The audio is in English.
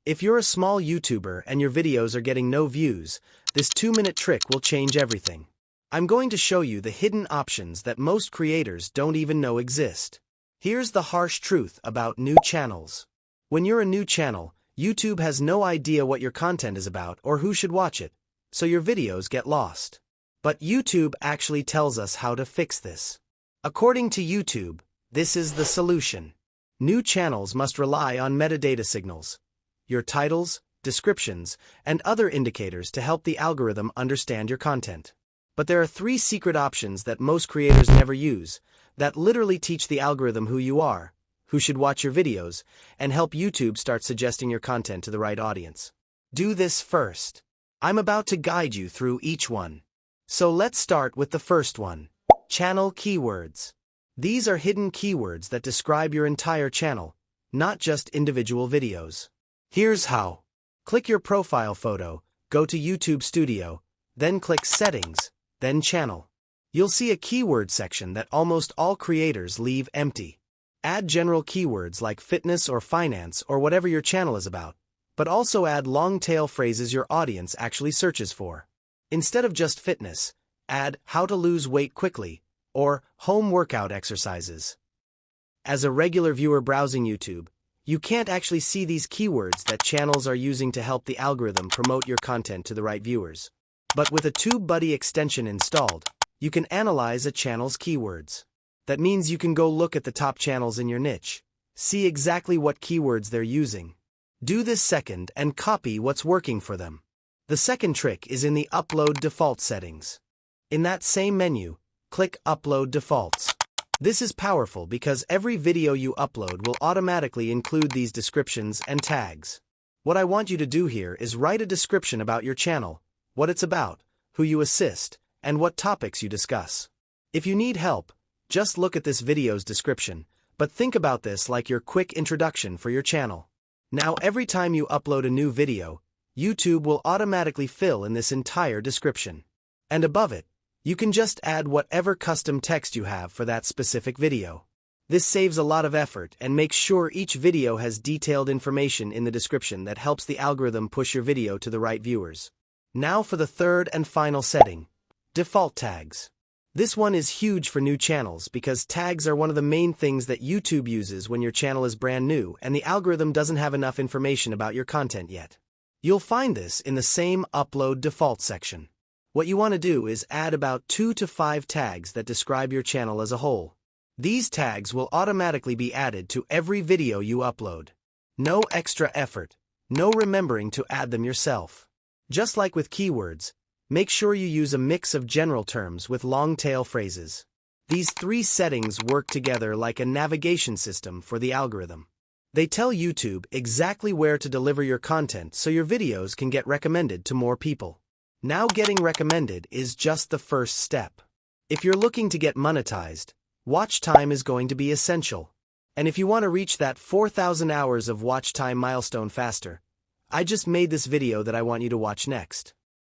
If you're a small YouTuber and your videos are getting no views, this 2-minute trick will change everything. I'm going to show you the hidden options that most creators don't even know exist. Here's the harsh truth about new channels. When you're a new channel, YouTube has no idea what your content is about or who should watch it, so your videos get lost. But YouTube actually tells us how to fix this. According to YouTube, this is the solution. New channels must rely on metadata signals, your titles, descriptions, and other indicators to help the algorithm understand your content. But there are 3 secret options that most creators never use, that literally teach the algorithm who you are, who should watch your videos, and help YouTube start suggesting your content to the right audience. Do this first. I'm about to guide you through each one. So let's start with the first one. Channel keywords. These are hidden keywords that describe your entire channel, not just individual videos. Here's how. Click your profile photo, go to YouTube Studio, then click Settings, then Channel. You'll see a keyword section that almost all creators leave empty. Add general keywords like fitness or finance or whatever your channel is about, but also add long-tail phrases your audience actually searches for. Instead of just fitness, add how to lose weight quickly or home workout exercises. As a regular viewer browsing YouTube, you can't actually see these keywords that channels are using to help the algorithm promote your content to the right viewers. But with a TubeBuddy extension installed, you can analyze a channel's keywords. That means you can go look at the top channels in your niche, see exactly what keywords they're using. Do this second and copy what's working for them. The second trick is in the Upload Default settings. In that same menu, click Upload Defaults. This is powerful because every video you upload will automatically include these descriptions and tags. What I want you to do here is write a description about your channel, what it's about, who you assist, and what topics you discuss. If you need help, just look at this video's description, but think about this like your quick introduction for your channel. Now every time you upload a new video, YouTube will automatically fill in this entire description. And above it, you can just add whatever custom text you have for that specific video. This saves a lot of effort and makes sure each video has detailed information in the description that helps the algorithm push your video to the right viewers. Now for the third and final setting, default tags. This one is huge for new channels because tags are one of the main things that YouTube uses when your channel is brand new and the algorithm doesn't have enough information about your content yet. You'll find this in the same Upload Default section. What you want to do is add about 2 to 5 tags that describe your channel as a whole. These tags will automatically be added to every video you upload. No extra effort, no remembering to add them yourself. Just like with keywords, make sure you use a mix of general terms with long-tail phrases. These 3 settings work together like a navigation system for the algorithm. They tell YouTube exactly where to deliver your content so your videos can get recommended to more people. Now getting recommended is just the first step. If you're looking to get monetized, watch time is going to be essential. And if you want to reach that 4,000 hours of watch time milestone faster, I just made this video that I want you to watch next.